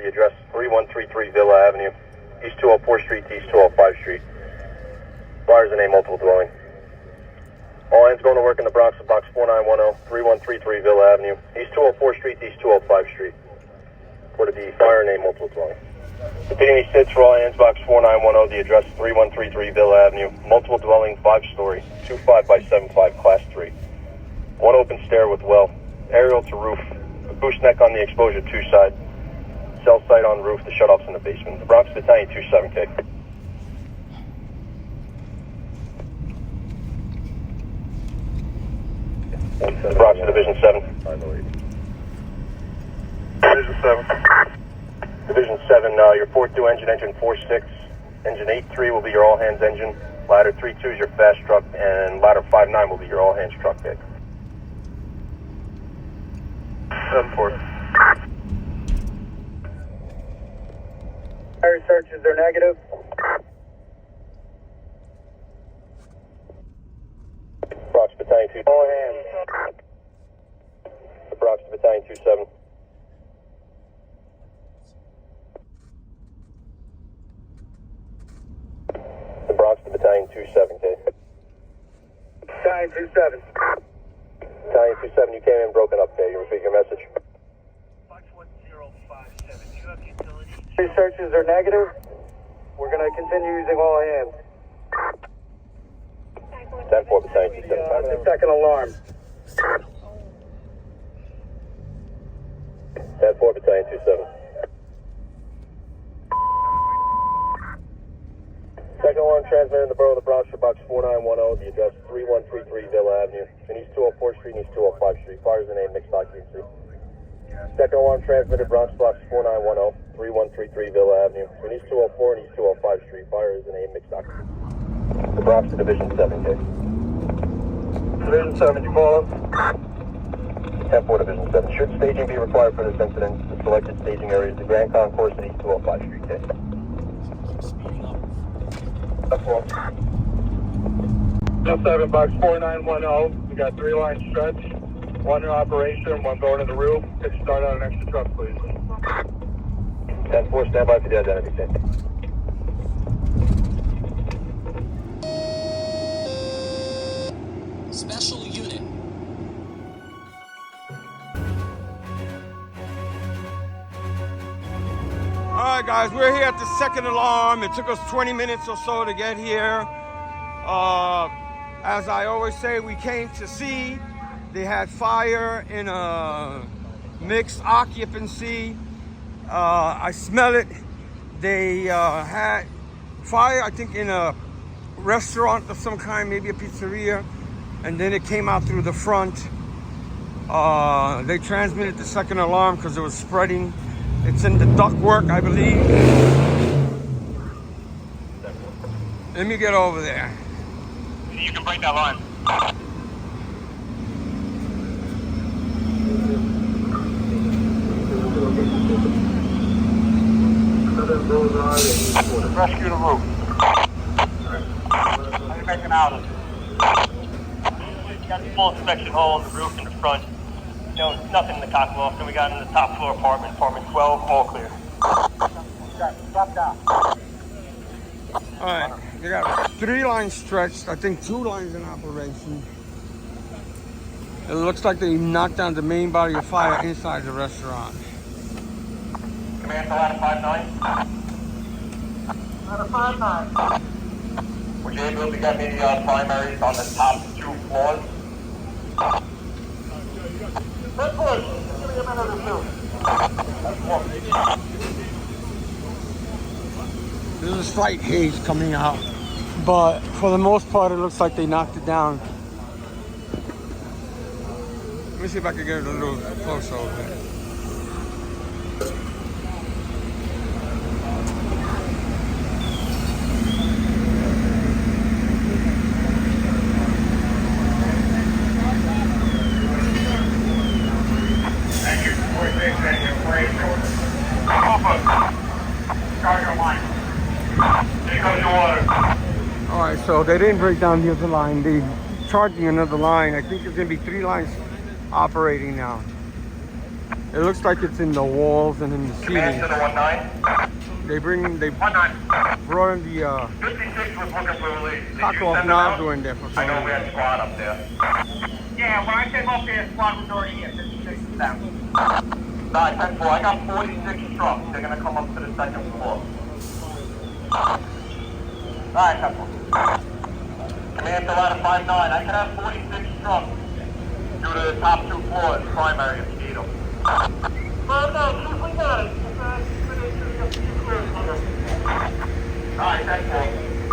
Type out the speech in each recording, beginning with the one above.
the address 3133 Villa Avenue, East 204 Street to East 205 Street. Fires in a multiple dwelling. All hands going to work in the Bronx at box 4910, 3133 Villa Avenue, East 204 Street to East 205 Street. Reported the fire in a multiple dwelling. Fdny sits for all hands, box 4910, the address 3133 Villa Avenue, multiple dwelling, 5-story, 25 by 75, class 3. One open stair with well, aerial to roof, a gooseneck on the exposure 2 side, cell site on roof, the shutoffs in the basement. The Bronx Battalion 27K. The Bronx Division 7. Division 7. Division 7, your 4-2 engine, engine 4-6. Engine 8-3 will be your all-hands engine. Ladder 3-2 is your fast truck, and ladder 5-9 will be your all-hands truck pick. 7-4. Fire searches are negative. Bronx Battalion 2. All hands. The Bronx Battalion 27. The Bronx Battalion 27K. Battalion 27. Battalion 27, you came in broken up there. You repeat your message. Box 1057. Do you have utility? Fire searches are negative. We're going to continue using all hands. 10-4 Battalion 27. The second alarm. 10-4 Battalion 27. Second alarm transmitted in the borough of the Bronx for box 4910, the address 3133 Villa Avenue, in East 204 Street and East 205 Street. Fires in a mixed occupancy. Second alarm transmitted Bronx box 4910, 3133 Villa Avenue, in East 204 and East 205 Street. Fires in a mixed occupancy. The Bronx to Division 7K. Division 7, you call us? 10-4 Division 7. Should staging be required for this incident, the selected staging area is the Grand Concourse at East 205 Street. K. 10-4. 7, box 4910. We got 3 lines stretch. 1 in operation, 1 going to the roof. Could you start out an extra truck, please? 10-4, stand by for the identity check. Special unit. All right, guys, we're here at the second alarm. It took us 20 minutes or so to get here. As I always say, we came to see. They had fire in a mixed occupancy. I smell it. They had fire, I think, in a restaurant of some kind, maybe a pizzeria. And then it came out through the front. They transmitted the second alarm because it was spreading. It's in the ductwork, I believe. Let me get over there. You can break that line. Rescue the roof. How you making out? You got the full inspection hole in the roof in the front. No, nothing in the cock loft. Then we got in the top floor apartment, apartment 12, all clear. Drop down. All right, they got 3 lines stretched. I think 2 lines in operation. It looks like they knocked down the main body of fire inside the restaurant. Command to ladder 5-9. Ladder 5-9. Were you able to get me primaries on the top 2 floors? Red Bush, give me a minute or 2. There's a slight haze coming out, but for the most part, it looks like they knocked it down. Let me see if I can get it a little closer over there. All right, so they didn't break down the other line. They charging another line. I think there's gonna be 3 lines operating now. It looks like it's in the walls and in the Command ceiling. to the 19. They brought in the 56 was looking for release. Did you taco send them nozzle out? in there for I some know we reason. had squad up there. Yeah, when I came up there, squad was already here. 56 is down. Alright, 10-4, I got 46 trucks. They're gonna come up to the second floor. Alright, 10-4. Command to ladder 5-9. I can have 46 trucks due to the top 2 floors, primary if you need them. Well, no, we got it. Alright, 10-4.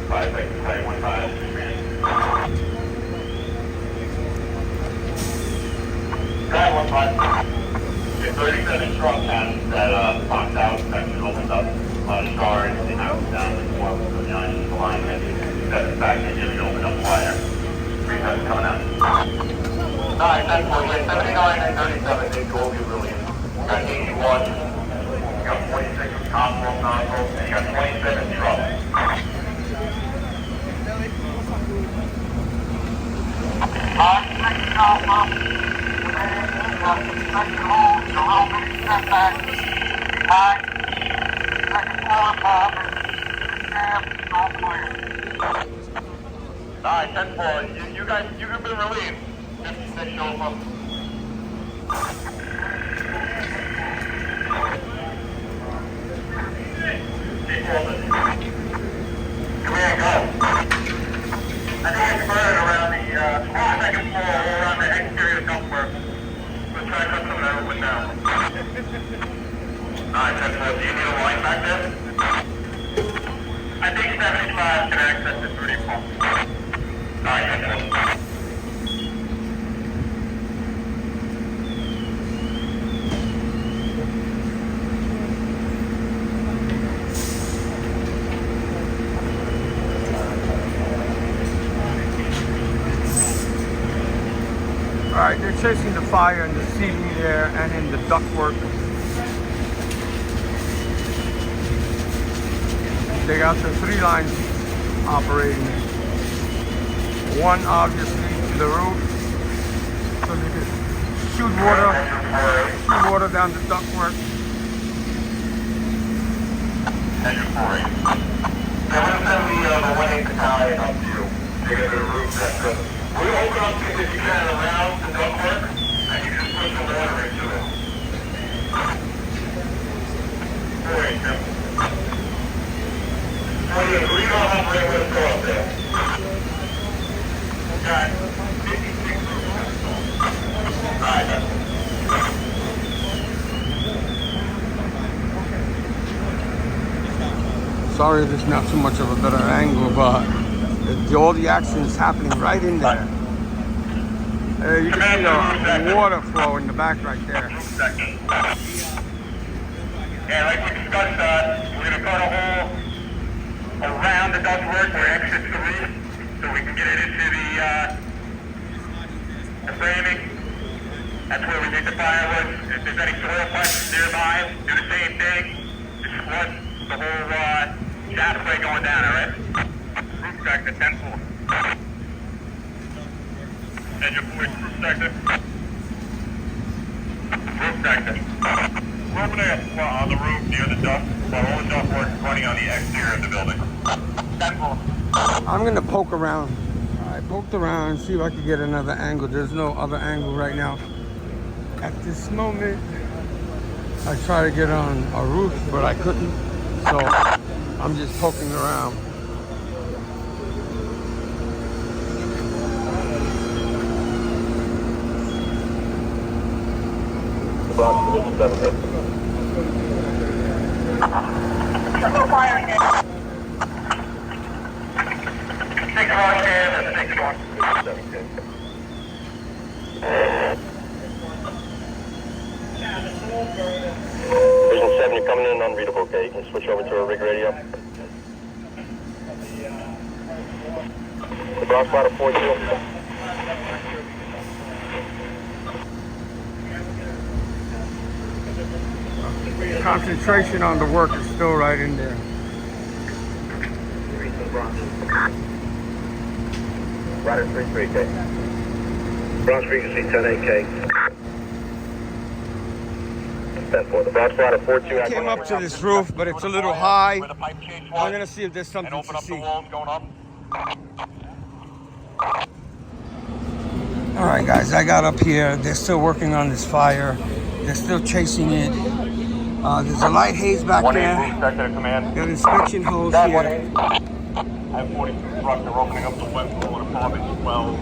5 seconds, 1-5. Alright, 1-5. Your 37 truck has that box out section opened up. Stars, the house down, the 12, the 9, the line, and that's the back engine, you open up wire. 3 times coming out. Alright, 10-4, you got 79 and 37, they go over really. You got 81, you got 46 with top roll nozzle, and you got 27 trucks. Alright, 10-4, you guys, you've been relieved. 56 shows up. Command, go. I think it's burned around the second floor, around the exterior ductwork. We'll try to cut some of that open now. Alright, 10-4, do you need a line back there? I think 75 can access the 34. Alright, 10-4. Alright, they're chasing the fire in the ceiling there and in the ductwork. They got the 3 lines operating. One obviously to the roof, so they can shoot water down the ductwork. Engine 4. They're going to send the 1-8 battalion up to you. They're going to do the roof test. We open up if you can around the ductwork, and you can put some water into it. 4-8, Jim. 4-8, we don't operate with a go up there. Got 56 roofs. Alright, that's Sorry there's not too much of a better angle, but all the action is happening right in there. You can see the water flow in the back right there. Yeah, like we discussed, we're going to cut a hole around the ductwork where it exits the roof so we can get it into the framing. That's where we need the firewood. If there's any soil pipes nearby, do the same thing. Just flood the whole shaftway going down, alright? Roof sector, 10-4. Engine 4, roof sector. Roof sector. We're over there on the roof near the duct, while all the duct work is running on the exterior of the building. 10-4. I'm gonna poke around. I poked around and see if I could get another angle. There's no other angle right now. At this moment, I tried to get on a roof, but I couldn't. So I'm just poking around. Bronx, Division 7. Fire again. 6 rush in and 6 1. Division 7, you're coming in unreadable, okay? You can switch over to a rig radio. The Bronx ladder 4-2. Concentration on the work is still right in there. Ladder 3-3, okay? Bronx frequency 10-8K. 10-4. The Bronx ladder 4-2. I came up to this roof, but it's a little high. Where the pipe change was, I'm gonna see if there's something and open to up see. the walls going up. All right, guys, I got up here. They're still working on this fire. They're still chasing it. There's a light haze back 1-8 there. roof sector command. Got inspection hose here. I have 42 trucks. They're opening up the west wall of apartment 12.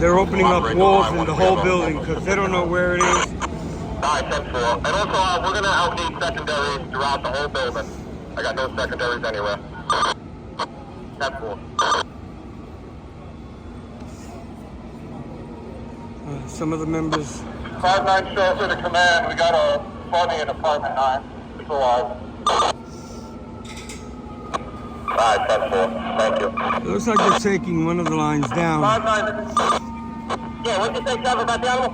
They're opening up walls in the whole building because they don't know where it is. Alright, 10-4. And also, we're gonna outneed secondaries throughout the whole building. I got no secondaries anywhere. 10-4. Some of the members. 5-9 shows to the command. We got a Fdny in apartment 9. It's alive. Alright, 10-4. Thank you. It looks like they're taking one of the lines down. 5-9. Yeah, what'd you say, Trevor, about the animal?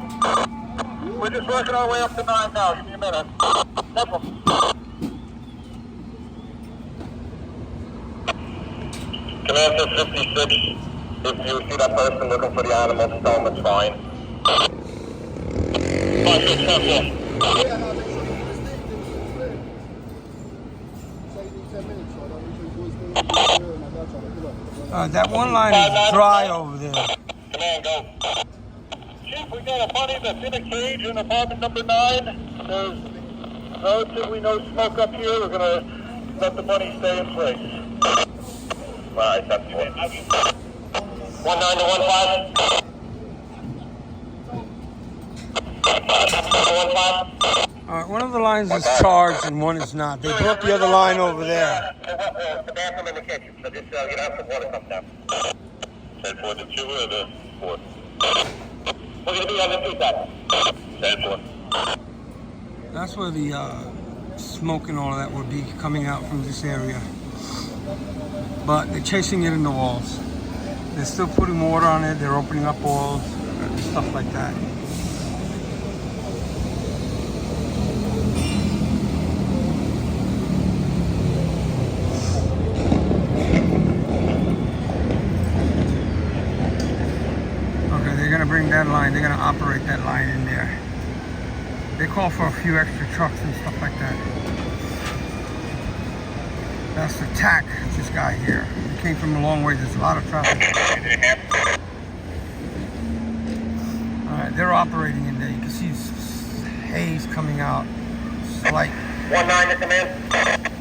We're just working our way up to 9 now. Give me a minute. No problem. Command to 56. If you see that person looking for the animal, tell them it's fine. 5-6, 10-4. That one line is dry over there. Command, go. Chief, we got a bunny that's in a cage in apartment number 9. There's relatively no smoke up here. We're going to let the bunny stay in place. Alright, that's 4. 19 to 15. 15. All right, one of the lines is charged and one is not. They broke the other line over there. The bathroom in the kitchen, so just you have some water come down. 10-4, the 2 or the 4? We're going to be on the 2 side. 10-4. That's where the smoke and all of that would be coming out from this area. But they're chasing it in the walls. They're still putting water on it. They're opening up walls, stuff like that. They're gonna bring that line, they're gonna operate that line in there. They call for a few extra trucks and stuff like that. That's the TAC, this guy here. He came from a long way, there's a lot of traffic. Alright, they're operating in there. You can see haze coming out. Slight. 1-9 to command.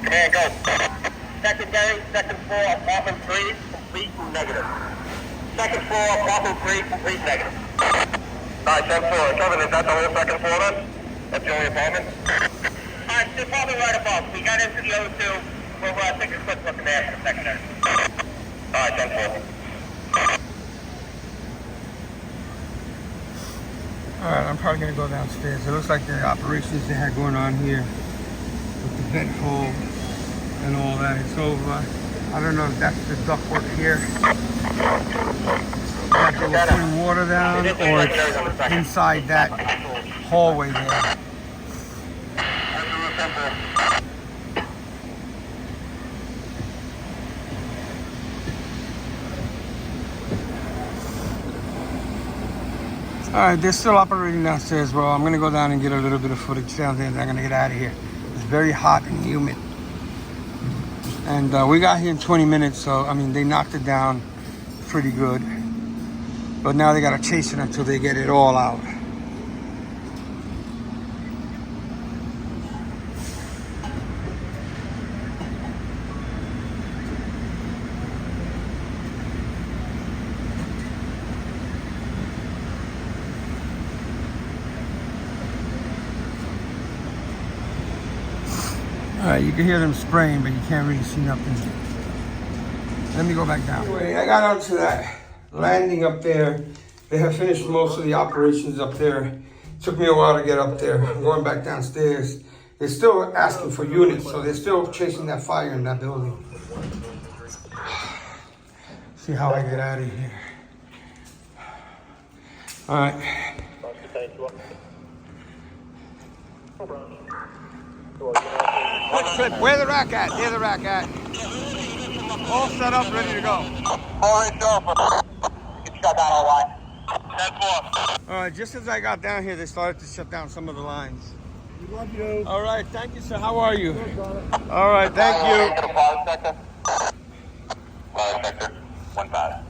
Command, go. Secondary, second floor, apartment 3, complete negative. Second floor, apartment 3, complete negative. Alright, 10-4. Kevin, is that the whole second floor then? That's the only apartment? Alright, the apartment right above. We got into the O2. We'll take a quick look in there for the secondary. Alright, 10-4. Alright, I'm probably gonna go downstairs. It looks like the operations they had going on here with the vent hole and all that, it's over. I don't know if that's the ductwork here. That they were putting water down, or it's inside that hallway there. Alright, they're still operating downstairs. Well, I'm gonna go down and get a little bit of footage down there, and I'm gonna get out of here. It's very hot and humid. And we got here in 20 minutes, so I mean, they knocked it down pretty good. But now they gotta chase it until they get it all out. Alright, you can hear them spraying, but you can't really see nothing. Let me go back down. Anyway, I got onto that landing up there. They have finished most of the operations up there. Took me a while to get up there. I'm going back downstairs. They're still asking for units, so they're still chasing that fire in that building. See how I get out of here. Alright. Where the rack at? Near the rack at. All set up, ready to go. All right, sir. Get shut down all line. 10-4. Alright, just as I got down here, they started to shut down some of the lines. We love you. All right, thank you, sir. How are you? All right, thank you. To the fire sector. Fire sector, 1-5.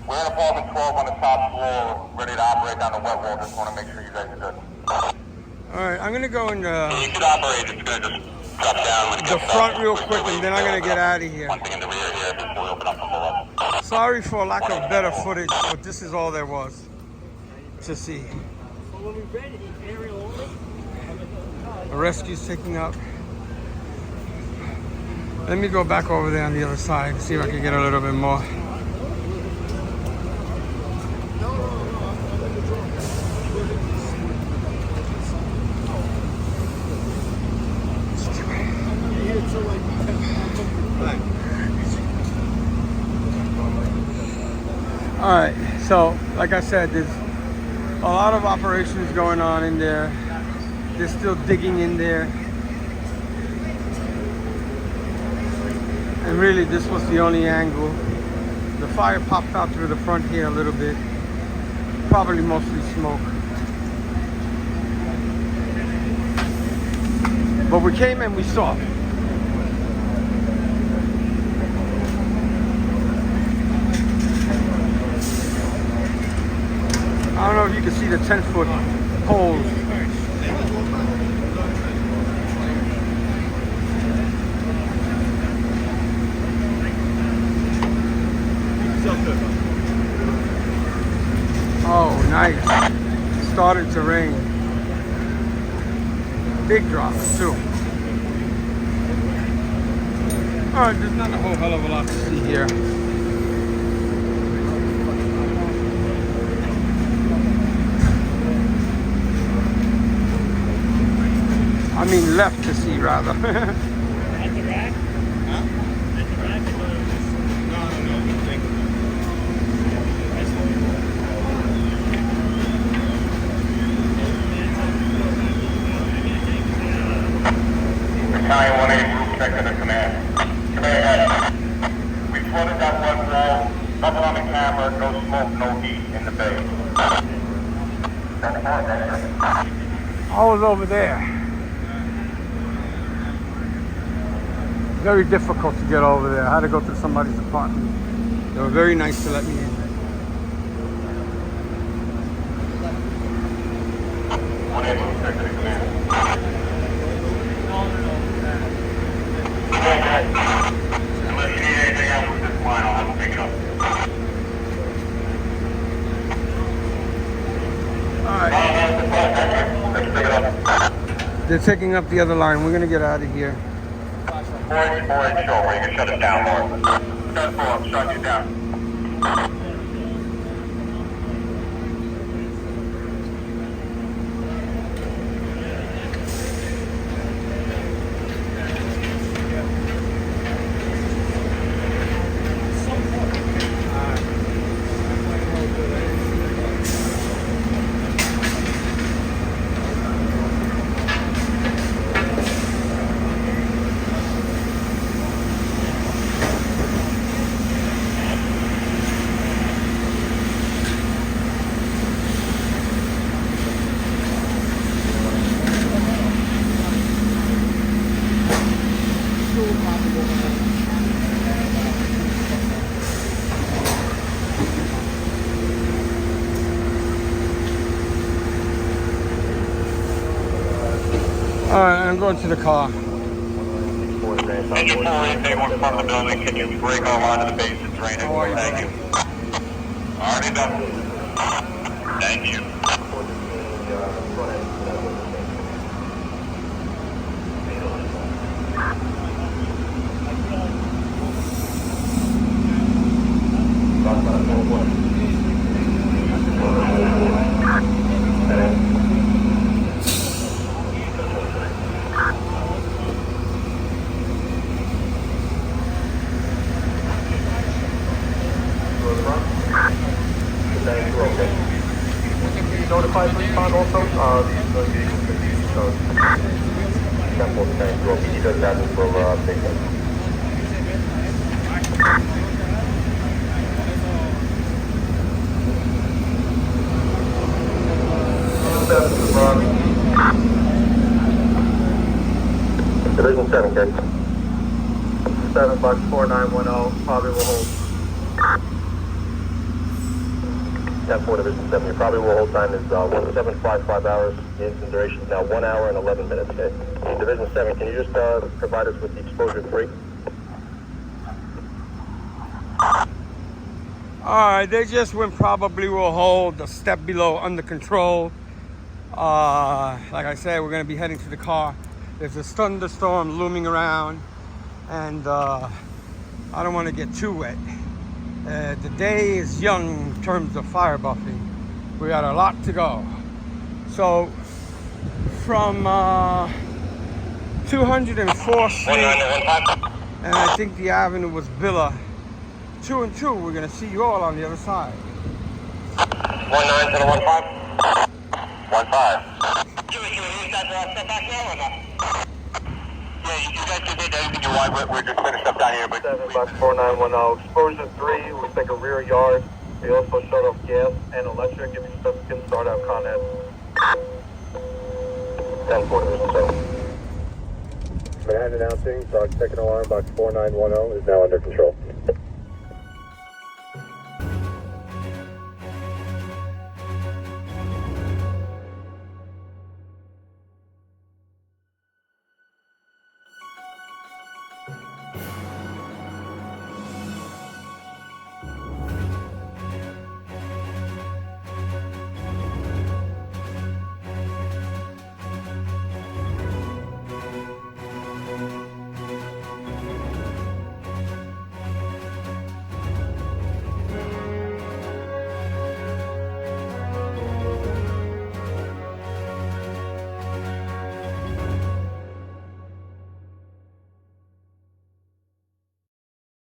We're in apartment 12 on the top floor, ready to operate down the wet wall. Just want to make sure you guys are good. All right, I'm gonna go in You should operate. It's going to just drop down when it the gets front up. real quick, and then I'm gonna get out of here. One thing in the rear here before we open up the below. Sorry for lack of better footage, but this is all there was to see. The rescue's taking up. Let me go back over there on the other side, see if I can get a little bit more. All right, so like I said, there's a lot of operations going on in there. They're still digging in there. And really, this was the only angle. The fire popped out through the front here a little bit. Probably mostly smoke. But we came and we saw. I don't know if you can see the 10-foot poles. Oh, nice. Started to rain. Big drops, too. All right, there's not a whole hell of a lot to see here. I mean, left to see, rather. At the rack? Huh? At the rack? No. Thank you. Battalion 1A roof sector to command. Command, we flooded that one wall. Nothing on the camera. No smoke, no heat in the bay. I was over there. Very difficult to get over there. I had to go to somebody's apartment. They were very nice to let me in. 1A roof sector to command. Unless you need anything else with this line, I'll have to pick it up. All right. Let's pick it up. They're taking up the other line. We're gonna get out of here. 4-inch show where you can shut it down more. Shut it shut you down. All right, I'm going to the car. Engine 4, take one front of the building. Can you break our line to the base and drain it? Thank you. Already done. Thank you. Notified respond also, the vehicle could be temple tank rope. He does that as well, pickup. That's the probably will hold. 10-4 Division 7, your probably will hold time is 1755 hours. The incident duration is now 1 hour and 11 minutes, okay? Division 7, can you just provide us with the exposure 3? Alright, they just went probably will hold a step below under control. Like I said, we're going to be heading to the car. There's a thunderstorm looming around, and I don't want to get too wet. The day is young in terms of fire buffing. We got a lot to go. So from 204th Street, and I think the avenue was Villa, 2 and 2, we're going to see you all on the other side. 19 to the 15. 15. Jimmy, can we use that step back now or not? Yeah, you guys can take anything you want. We're just finished up down here. But 7 box 4910, exposure 3, we think a rear yard. We also shut off gas and electric if you can start out Con Ed. 10-4 Division 7. Manhattan announcing, Bronx second alarm, box 4910 is now under control.